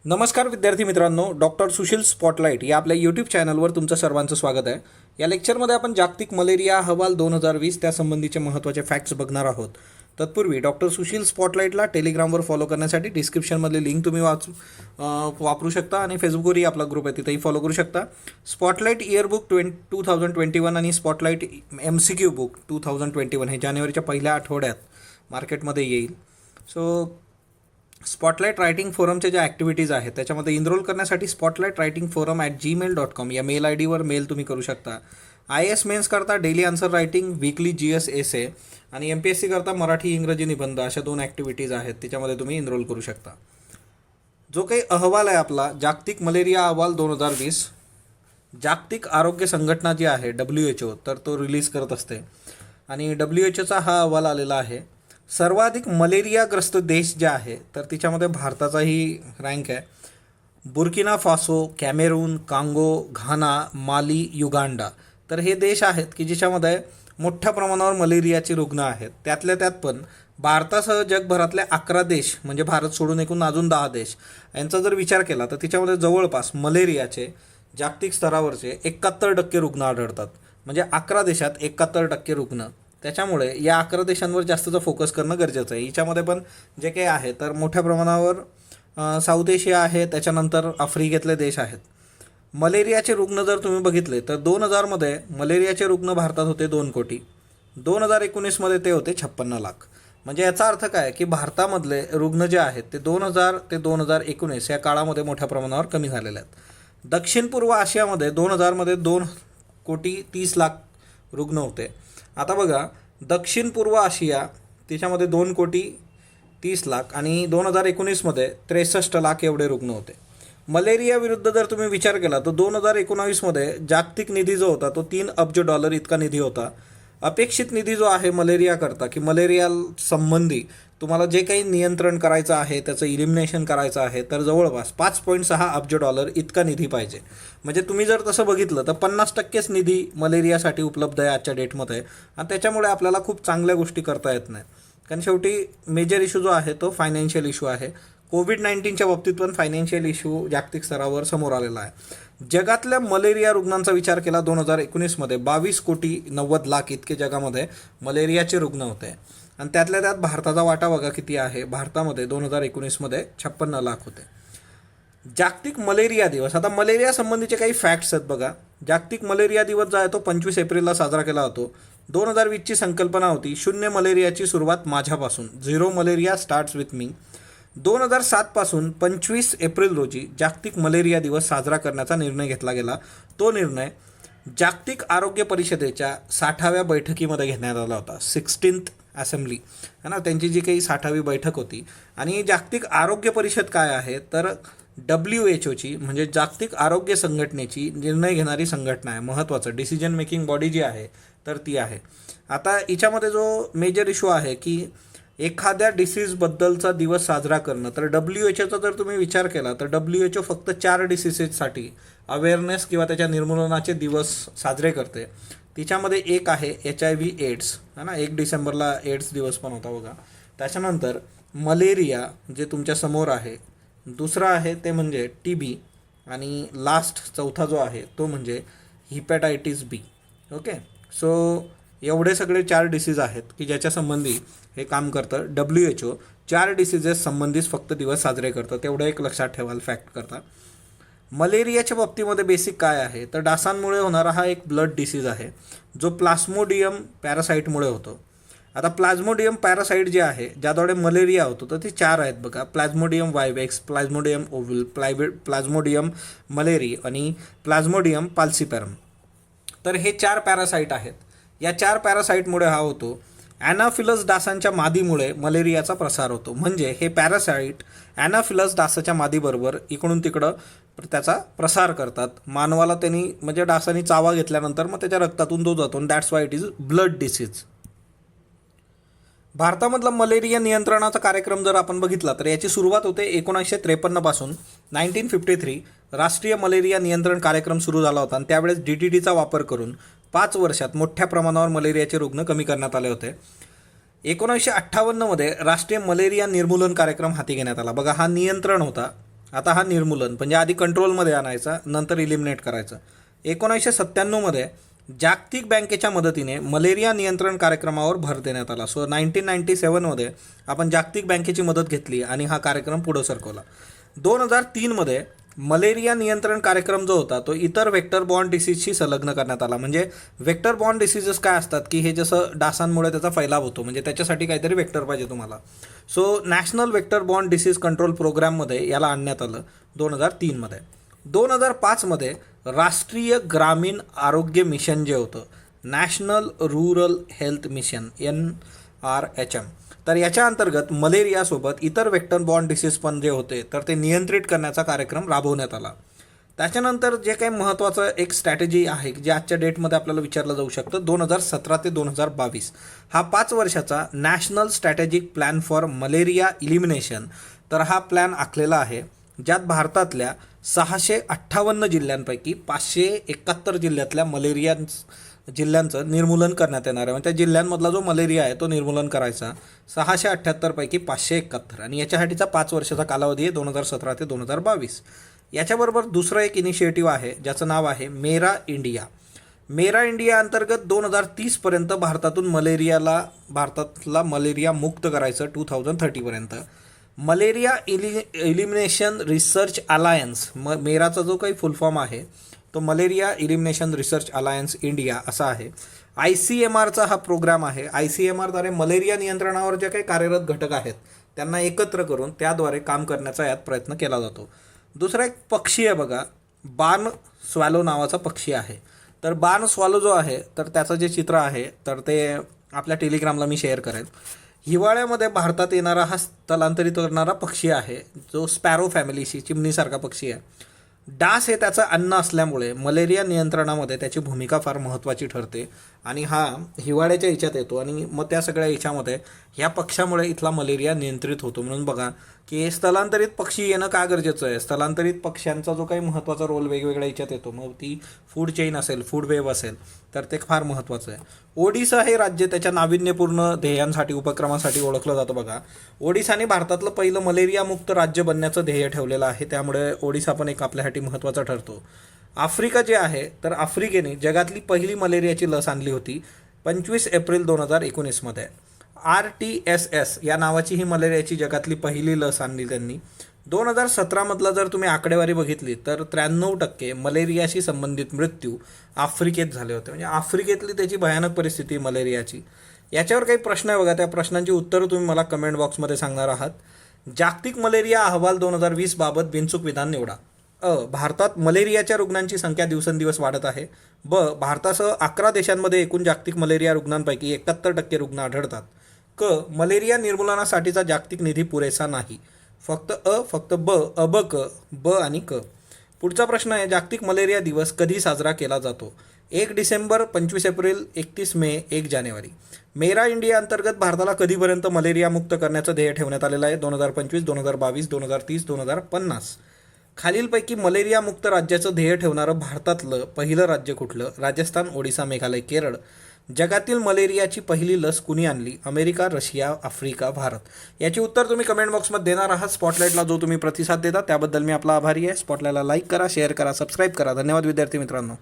नमस्कार विद्यार्थी मित्रांनो, डॉक्टर सुशील स्पॉटलाईट या आपल्या यूट्यूब चॅनलवर तुमचं सर्वांचं स्वागत आहे. या लेक्चरमध्ये आपण जागतिक मलेरिया अहवाल 2020 त्यासंबंधीचे महत्त्वाचे फॅक्ट्स बघणार आहोत. तत्पूर्वी डॉक्टर सुशील स्पॉटलाईटला टेलिग्रामवर फॉलो करण्यासाठी डिस्क्रिप्शनमधली लिंक तुम्ही वापरू शकता आणि फेसबुकवरही आपला ग्रुप आहे तिथेही फॉलो करू शकता. स्पॉटलाईट इयरबुक 2021 आणि स्पॉटलाईट MCQ बुक 2021 हे जानेवारीच्या पहिल्या आठवड्यात मार्केटमध्ये येईल. सो स्पॉटलाईट रायटिंग फोरमच्या ज्या ॲक्टिव्हिटीज आहेत त्याच्यामध्ये इनरोल करण्यासाठी spotlightratingforum@gmail.com या मेल ID वर मेल तुम्ही करू शकता. IAS मेन्स करता daily answer writing, weekly GS एसे आणि MPSC करता मराठी इंग्रजी निबंध अशा 2 ॲक्टिव्हिटीज आहेत त्याच्यामध्ये तुम्ही इनरोल करू शकता. जो काही अहवाल आहे आपला जागतिक मलेरिया अहवाल 2020 जागतिक आरोग्य संघटना जी आहे WHO तर तो रिलीज करत असते आणि WHOचा हा अहवाल आलेला आहे. सर्वाधिक मलेरियाग्रस्त देश जे आहे तर तिच्यामध्ये भारताचाही रँक आहे. बुर्किना फासो, कॅमेरून, कांगो, घाना, माली, युगांडा तर हे देश आहेत की ज्याच्यामध्ये मोठ्या प्रमाणावर मलेरियाचे रुग्ण आहेत. त्यातल्या त्यात पण भारतासह जगभरातले 11 देश म्हणजे भारत सोडून एकूण अजून 10 देश यांचा जर विचार केला तर तिच्यामध्ये जवळपास मलेरियाचे जागतिक स्तरावरचे 71% रुग्ण आढळतात. म्हणजे 11 देशात 71% रुग्ण. त्याच्यामुळे या 11 देशांवर जास्तचा फोकस करणं गरजेचं आहे. याच्यामध्ये पण जे काही आहे तर मोठ्या प्रमाणावर साऊथ एशिया आहे, त्याच्यानंतर आफ्रिकेतले देश आहेत. मलेरियाचे रुग्ण जर तुम्ही बघितले तर 2000मध्ये मलेरियाचे रुग्ण भारतात होते 2 कोटी. 2019मध्ये ते होते 56 लाख. म्हणजे याचा अर्थ काय की भारतामधले रुग्ण जे आहेत ते 2000 ते 2019 या काळामध्ये मोठ्या प्रमाणावर कमी झालेले आहेत. दक्षिण पूर्व आशियामध्ये 2000मध्ये 2 कोटी 30 लाख रुग्ण होते. आता बघा दक्षिण पूर्व आशिया त्याच्यामध्ये 2 कोटी 30 लाख आणि 2019मध्ये 63 लाख एवढे रुग्ण होते. मलेरिया विरुद्ध जर तुम्ही विचार केला तर 2019मध्ये जागतिक निधी जो होता तो $3 अब्ज इतका निधी होता. अपेक्षित निधी जो आहे मलेरियाकरता की मलेरिया संबंधी तुम्हाला जे काही नियंत्रण करायचं आहे त्याचं इलिमिनेशन करायचं आहे तर जवळपास $5.6 अब्ज इतका निधी पाहिजे. म्हणजे तुम्ही जर तसं बघितलं तर 50%च निधी मलेरियासाठी उपलब्ध आहे आजच्या डेटमध्ये आणि त्याच्यामुळे आपल्याला खूप चांगल्या गोष्टी करता येत नाही. कारण शेवटी मेजर इश्यू जो आहे तो फायनान्शियल इश्यू आहे. कोविड-19च्या बाबतीत पण फायनान्शियल इश्यू जागतिक स्तरावर समोर आलेला आहे. जगातल्या मलेरिया रुग्णांचा विचार केला 2019मध्ये 22 कोटी 90 लाख इतके जगामध्ये मलेरियाचे रुग्ण होते आणि त्यातल्या त्यात भारताचा वाटा बघा किती आहे. भारतामध्ये 2019मध्ये 56 लाख होते. जागतिक मलेरिया दिवस. आता मलेरिया संबंधीचे काही फॅक्ट्स आहेत बघा. जागतिक मलेरिया दिवस जो आहे तो 25 एप्रिलला साजरा केला जातो. 2020ची संकल्पना होती शून्य मलेरियाची सुरुवात माझ्यापासून, 0 मलेरिया स्टार्ट्स विथ मी. 2007 पासून 25 एप्रिल रोजी जागतिक मलेरिया दिवस साजरा करण्याचा निर्णय घेतला गेला. तो निर्णय जागतिक आरोग्य परिषदेच्या 60व्या बैठकीमध्ये घेण्यात आला होता. 16th असेंब्ली है ना, त्यांची जी काही 60वी बैठक होती. आणि जागतिक आरोग्य परिषद काय आहे तर WHOची म्हणजे जागतिक आरोग्य संघटनेची निर्णय घेणारी संघटना आहे. महत्त्वाचं डिसिजन मेकिंग बॉडी जी आहे तर ती आहे. आता हिच्यामध्ये जो मेजर इश्यू आहे की एखाद्या डिसीजबद्दलचा दिवस साजरा करणं तर WHOचा जर तुम्ही विचार केला तर WHO फक्त 4 डिसीजेससाठी अवेअरनेस किंवा त्याच्या निर्मूलनाचे दिवस साजरे करते. तिच्यामध्ये एक आहे HIV एड्स है ना, 1 डिसेंबरला एड्स दिवस पण होता बघा. त्याच्यानंतर मलेरिया जे तुमच्या समोर आहे. दुसरा आहे ते म्हणजे TB आणि लास्ट चौथा जो आहे तो म्हणजे हिपॅटायटिस B. ओके, सो एवढे सगळे 4 डिसीज आहेत की ज्याच्या संबंधी हे काम करतं WHO. 4 डिसीजेस संबंधीच फक्त दिवस साजरे करतं. तेवढं एक लक्षात ठेवाल फॅक्ट करता. मलेरियाच्या बाबतीमध्ये बेसिक काय आहे तर डासांमुळे होणारा हा एक ब्लड डिसीज आहे जो प्लास्मोडियम पॅरासाईटमुळे होतो. आता प्लाझ्मोडियम पॅरासाईट जे आहे ज्याद्वारे मलेरिया होतो तर ते 4 आहेत बघा. Plasmodium vivax, Plasmodium ovale, Plasmodium malariae आणि प्लाझ्मोडियम पाल्सिपेरम. तर हे 4 पॅरासाईट आहेत. या 4 पॅरासाईटमुळे हा होतो. ॲनाफिलस डासांच्या मादीमुळे मलेरियाचा प्रसार होतो. म्हणजे हे पॅरासाईट ॲनाफिलस डासाच्या मादीबरोबर इकडून तिकडं त्याचा प्रसार करतात. मानवाला त्यांनी म्हणजे डासांनी चावा घेतल्यानंतर मग त्याच्या रक्तातून तो जातो. That's why it is blood disease. भारतामधला मलेरिया नियंत्रणाचा कार्यक्रम जर आपण बघितला तर याची सुरुवात होते 1953 पासून. 1953 राष्ट्रीय मलेरिया नियंत्रण कार्यक्रम सुरू झाला होता आणि त्यावेळेस DDTचा वापर करून 5 वर्षात मोठ्या प्रमाणावर मलेरियाचे रुग्ण कमी करण्यात आले होते. 1958मध्ये राष्ट्रीय मलेरिया निर्मूलन कार्यक्रम हाती घेण्यात आला. बघा हा नियंत्रण होता आता हा निर्मूलन म्हणजे आधी कंट्रोलमध्ये आणायचा, नंतर इलिमिनेट करायचा. 1997मध्ये जागतिक बँकेच्या मदतीने मलेरिया नियंत्रण कार्यक्रमावर भर देण्यात आला. सो 1997मध्ये आपण जागतिक बँकेची मदत घेतली आणि हा कार्यक्रम पुढं सरकवला. 2003मध्ये मलेरिया नियंत्रण कार्यक्रम जो होता तो इतर व्हेक्टर बॉर्न डिसीजशी संलग्न करण्यात आला. म्हणजे व्हेक्टर बॉर्न डिसीजेस काय असतात की हे जसं डासांमुळे त्याचा फैलाव होतो, म्हणजे त्याच्यासाठी काहीतरी व्हेक्टर पाहिजे तुम्हाला. So national vector born disease control प्रोग्राममध्ये याला आणण्यात आलं 2003मध्ये. 2005मध्ये राष्ट्रीय ग्रामीण आरोग्य मिशन जे होतं, national rural health mission NRHM, तर याच्या अंतर्गत मलेरियासोबत इतर व्हेक्टर बॉर्न डिसीज पण जे होते तर ते नियंत्रित करण्याचा कार्यक्रम राबवण्यात आला. त्याच्यानंतर जे काही महत्त्वाचं एक स्ट्रॅटेजी आहे जे आजच्या डेटमध्ये आपल्याला विचारलं जाऊ शकतं, 2017 ते 2022 हा 5 वर्षाचा national strategic plan for malaria elimination. तर हा प्लॅन आखलेला आहे ज्यात भारतातल्या 658 जिल्ह्यांपैकी 571 जिल्ह्यातल्या मलेरिया जिल्ह्यांचं निर्मूलन करण्यात येणार आहे. म्हणजे त्या जिल्ह्यांमधला जो मलेरिया आहे तो निर्मूलन करायचा 678 पैकी 571, आणि याच्यासाठीचा 5 वर्षाचा कालावधी आहे 2017 ते 2022. याच्याबरोबर दुसरं एक इनिशिएटिव्ह आहे ज्याचं नाव आहे मेरा इंडिया. मेरा इंडिया अंतर्गत 2030पर्यंत भारतातला मलेरिया मुक्त करायचं 2030पर्यंत. मलेरिया इलिमिनेशन रिसर्च अलायन्स, मेराचा जो काही फुल फॉर्म आहे तो malaria elimination research alliance India असा आहे. ICMRचा हा प्रोग्राम आहे. ICMRद्वारे मलेरिया नियंत्रणावर जे काही कार्यरत घटक आहेत त्यांना एकत्र करून त्याद्वारे काम करण्याचा यात प्रयत्न केला जातो. दुसरा एक पक्षी आहे बघा, बार्न स्वॅलो नावाचा पक्षी आहे. तर बार्न स्वॅलो जो आहे तर त्याचं जे चित्र आहे तर ते आपल्या टेलिग्रामला मी शेअर करेन. हिवाळ्यामध्ये भारतात येणारा हा स्थलांतरित करणारा पक्षी आहे जो स्पॅरो फॅमिलीशी, चिमणीसारखा पक्षी आहे. डास हे त्याचं अन्न असल्यामुळे मलेरिया नियंत्रणामध्ये त्याची भूमिका फार महत्त्वाची ठरते आणि हा हिवाळ्याच्या ह्याच्यात येतो आणि मग त्या सगळ्या ह्याच्यामध्ये ह्या पक्षामुळे इथला मलेरिया नियंत्रित होतो. म्हणून बघा की स्थलांतरित पक्षी येणं का गरजेचं आहे. स्थलांतरित पक्ष्यांचा जो काही महत्त्वाचा रोल वेगवेगळ्या ह्याच्यात येतो, मग ती फूड चेन असेल, फूड वेव असेल, तर ते फार महत्त्वाचं आहे. ओडिसा हे राज्य त्याच्या नाविन्यपूर्ण ध्येयांसाठी, उपक्रमासाठी ओळखलं जातं बघा. ओडिसाने भारतातलं पहिलं मलेरियामुक्त राज्य बनण्याचं ध्येय ठेवलेलं आहे, त्यामुळे ओडिसा पण एक आपल्यासाठी महत्त्वाचा ठरतो. आफ्रिका जे आहे तर आफ्रिकेने जगातली पहिली मलेरियाची लस आणली होती 25 एप्रिल 2019मध्ये. RTS या नावाची ही मलेरियाची जगातली पहिली लस आणली त्यांनी. 2017मधला जर तुम्ही आकडेवारी बघितली तर 93% मलेरियाशी संबंधित मृत्यू आफ्रिकेत झाले होते. म्हणजे आफ्रिकेतली त्याची भयानक परिस्थिती मलेरियाची. याच्यावर काही प्रश्न आहे बघा, त्या प्रश्नांची उत्तरं तुम्ही मला कमेंट बॉक्समध्ये सांगणार आहात. जागतिक मलेरिया अहवाल 2020 बाबत बिनचूक विधान निवडा. भारतात मलेरियाच्या रुग्णांची संख्या दिवसेंदिवस वाढत आहे. भारतासह 11 देशांमध्ये एकूण जागतिक मलेरिया रुग्णांपैकी 71% रुग्ण आढळतात. मलेरिया निर्मूलनासाठीचा जागतिक निधी पुरेसा नाही. फक्त ब आणि क. पुढचा प्रश्न आहे, जागतिक मलेरिया दिवस कधी साजरा केला जातो. 1 डिसेंबर, 25 एप्रिल, 31 मे, 1 जानेवारी. मेरा इंडिया अंतर्गत भारताला कधीपर्यंत मलेरिया मुक्त करण्याचं ध्येय ठेवण्यात आलेलं आहे. 2025, 2022, 2030, 2050. खालीलपैकी मलेरिया मुक्त राज्याचं ध्येय ठेवणारं भारतातलं पहिलं राज्य कुठलं. राजस्थान, ओडिसा, मेघालय, केरळ. जगातील मलेरियाची पहिली लस कुणी आणली. America, Russia, Africa, Bharat. याची उत्तर तुम्ही कमेंट बॉक्समध्ये देणार आहात. स्पॉटलाईटला जो तुम्ही प्रतिसाद देता त्याबद्दल मी आपला आभारी आहे. स्पॉटलाईटला लाईक करा, शेअर करा, सबस्क्राईब करा. धन्यवाद विद्यार्थी मित्रांनो.